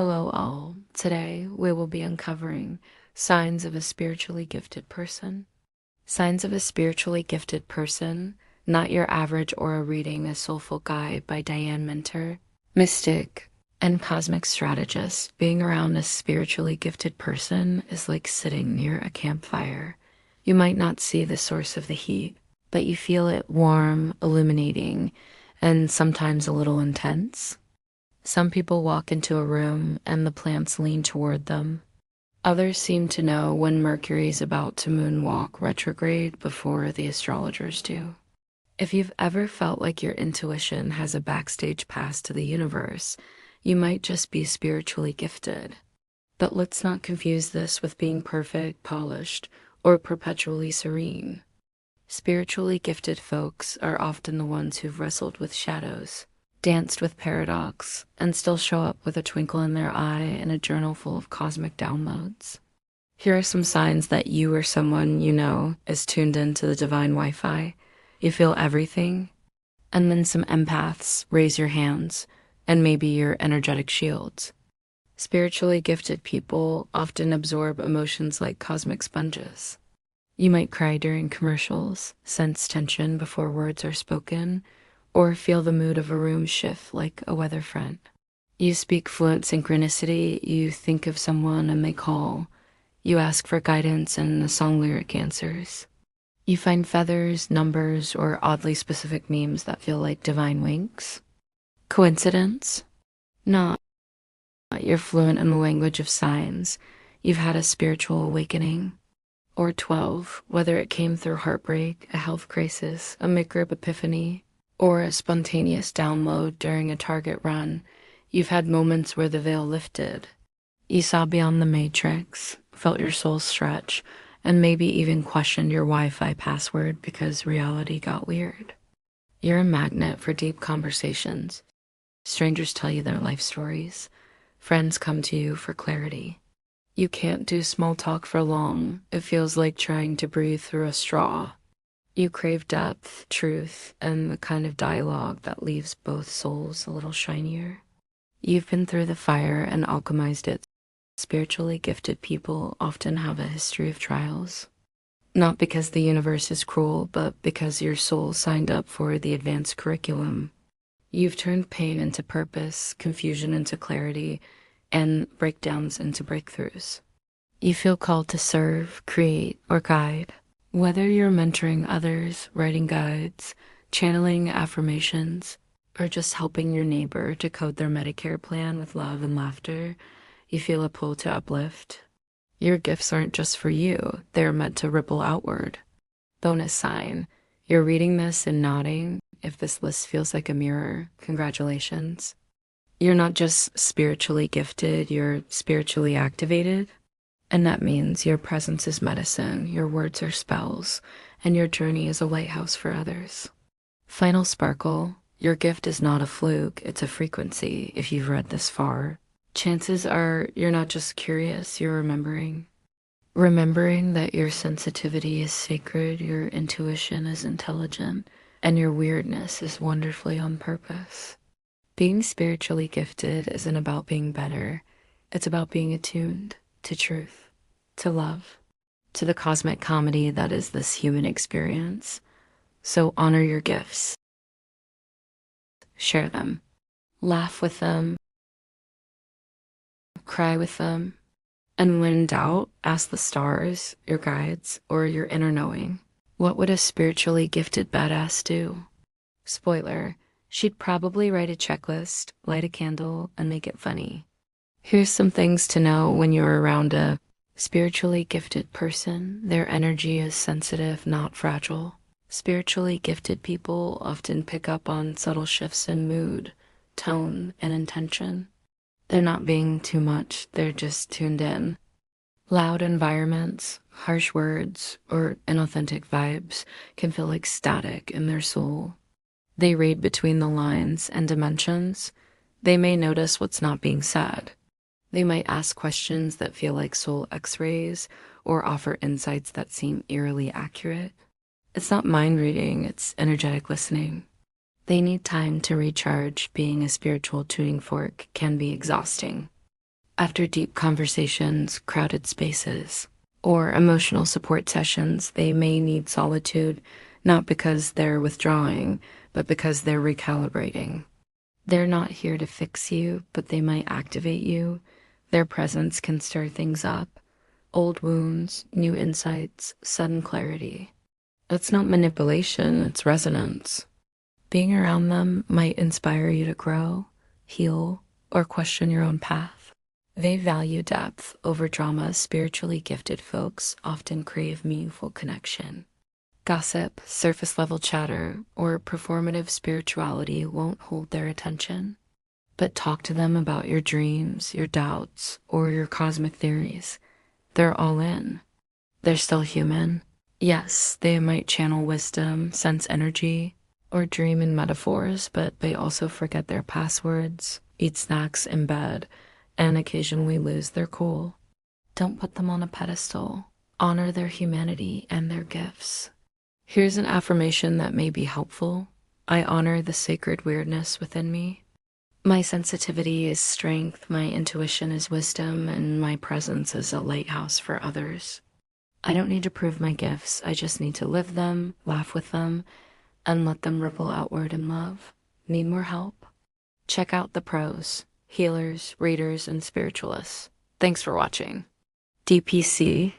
Hello, all. Today we will be uncovering signs of a spiritually gifted person. Signs of a spiritually gifted person, not your average aura reading, a soulful guide by Diane Minter, mystic and cosmic strategist. Being around a spiritually gifted person is like sitting near a campfire. You might not see the source of the heat, but you feel it warm, illuminating, and sometimes a little intense. Some people walk into a room and the plants lean toward them. Others seem to know when Mercury's about to moonwalk retrograde before the astrologers do. If you've ever felt like your intuition has a backstage pass to the universe, you might just be spiritually gifted. But let's not confuse this with being perfect, polished, or perpetually serene. Spiritually gifted folks are often the ones who've wrestled with shadows, danced with paradox, and still show up with a twinkle in their eye and a journal full of cosmic downloads. Here are some signs that you or someone you know is tuned into the divine Wi-Fi. You feel everything. And then some empaths, raise your hands, and maybe your energetic shields. Spiritually gifted people often absorb emotions like cosmic sponges. You might cry during commercials, sense tension before words are spoken, or feel the mood of a room shift like a weather front. You speak fluent synchronicity, you think of someone and they call. You ask for guidance and the song lyric answers. You find feathers, numbers, or oddly specific memes that feel like divine winks. Coincidence? Not. You're fluent in the language of signs. You've had a spiritual awakening. Or 12, whether it came through heartbreak, a health crisis, a microbe epiphany, or a spontaneous download during a target run, you've had moments where the veil lifted. You saw beyond the matrix, felt your soul stretch, and maybe even questioned your Wi-Fi password because reality got weird. You're a magnet for deep conversations. Strangers tell you their life stories. Friends come to you for clarity. You can't do small talk for long. It feels like trying to breathe through a straw. You crave depth, truth, and the kind of dialogue that leaves both souls a little shinier. You've been through the fire and alchemized it. Spiritually gifted people often have a history of trials. Not because the universe is cruel, but because your soul signed up for the advanced curriculum. You've turned pain into purpose, confusion into clarity, and breakdowns into breakthroughs. You feel called to serve, create, or guide. Whether you're mentoring others, writing guides, channeling affirmations, or just helping your neighbor decode their Medicare plan with love and laughter, you feel a pull to uplift. Your gifts aren't just for you, they're meant to ripple outward. Bonus sign, you're reading this and nodding. If this list feels like a mirror, congratulations. You're not just spiritually gifted, you're spiritually activated. And that means your presence is medicine, your words are spells, and your journey is a lighthouse for others. Final sparkle, your gift is not a fluke, it's a frequency if you've read this far. Chances are you're not just curious, you're remembering. Remembering that your sensitivity is sacred, your intuition is intelligent, and your weirdness is wonderfully on purpose. Being spiritually gifted isn't about being better, it's about being attuned to truth, to love, to the cosmic comedy that is this human experience. So honor your gifts. Share them. Laugh with them. Cry with them. And when in doubt, ask the stars, your guides, or your inner knowing. What would a spiritually gifted badass do? Spoiler, she'd probably write a checklist, light a candle, and make it funny. Here's some things to know when you're around a spiritually gifted person. Their energy is sensitive, not fragile. Spiritually gifted people often pick up on subtle shifts in mood, tone, and intention. They're not being too much, they're just tuned in. Loud environments, harsh words, or inauthentic vibes can feel like static in their soul. They read between the lines and dimensions. They may notice what's not being said. They might ask questions that feel like soul x-rays or offer insights that seem eerily accurate. It's not mind reading, it's energetic listening. They need time to recharge. Being a spiritual tuning fork can be exhausting. After deep conversations, crowded spaces, or emotional support sessions, they may need solitude, not because they're withdrawing, but because they're recalibrating. They're not here to fix you, but they might activate you. Their presence can stir things up. Old wounds, new insights, sudden clarity. It's not manipulation, it's resonance. Being around them might inspire you to grow, heal, or question your own path. They value depth over drama. Spiritually gifted folks often crave meaningful connection. Gossip, surface level chatter, or performative spirituality won't hold their attention. But talk to them about your dreams, your doubts, or your cosmic theories. They're all in. They're still human. Yes, they might channel wisdom, sense energy, or dream in metaphors, but they also forget their passwords, eat snacks in bed, and occasionally lose their cool. Don't put them on a pedestal. Honor their humanity and their gifts. Here's an affirmation that may be helpful. I honor the sacred weirdness within me. My sensitivity is strength, my intuition is wisdom, and my presence is a lighthouse for others. I don't need to prove my gifts. I just need to live them, laugh with them, and let them ripple outward in love. Need more help? Check out the pros, healers, readers, and spiritualists. Thanks for watching. DPC